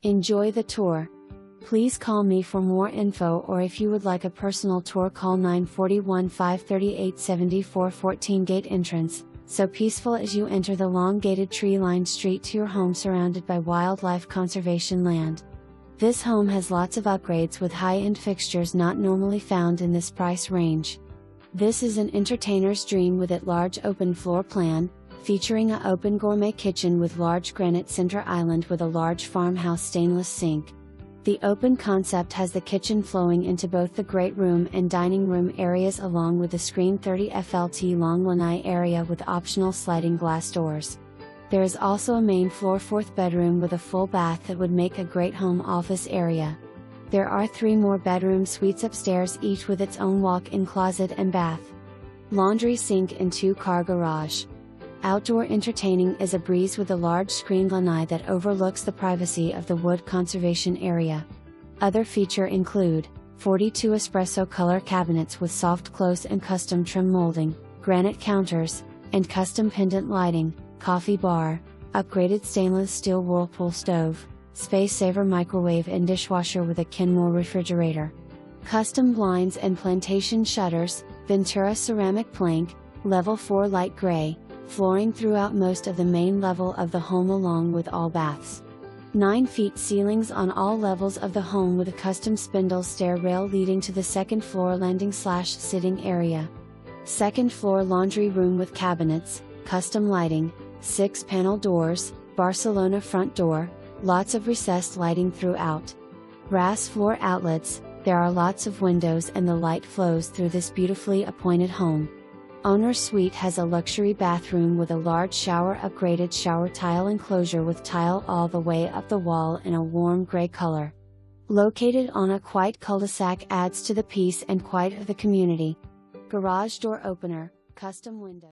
Enjoy the tour. Please call me for more info, or if you would like a personal tour, call 941-538-7414. Gate entrance, so peaceful as you enter the long gated tree-lined street to your home surrounded by wildlife conservation land. This home has lots of upgrades with high-end fixtures not normally found in this price range. This is an entertainer's dream with its large open floor plan, featuring an open gourmet kitchen with large granite center island with a large farmhouse stainless sink. The open concept has the kitchen flowing into both the great room and dining room areas, along with the screen 30 FLT long lanai area with optional sliding glass doors. There is also a main floor fourth bedroom with a full bath that would make a great home office area. There are 3 more bedroom suites upstairs, each with its own walk-in closet and bath, laundry sink and 2-car garage. Outdoor entertaining is a breeze with a large screened lanai that overlooks the privacy of the wood conservation area. Other features include 42 espresso color cabinets with soft close and custom trim molding, granite counters, and custom pendant lighting, coffee bar, upgraded stainless steel whirlpool stove, space-saver microwave and dishwasher with a Kenmore Refrigerator, custom blinds and plantation shutters, Ventura ceramic plank, level 4 light gray, flooring throughout most of the main level of the home along with all baths. 9 feet ceilings on all levels of the home with a custom spindles stair rail leading to the second floor landing/sitting area. Second floor laundry room with cabinets, custom lighting, 6 panel doors, Barcelona front door, lots of recessed lighting throughout. Brass floor outlets, there are lots of windows and the light flows through this beautifully appointed home. Owner's suite has a luxury bathroom with a large shower, upgraded shower tile enclosure with tile all the way up the wall in a warm gray color. Located on a quiet cul-de-sac, adds to the peace and quiet of the community. Garage door opener, custom window.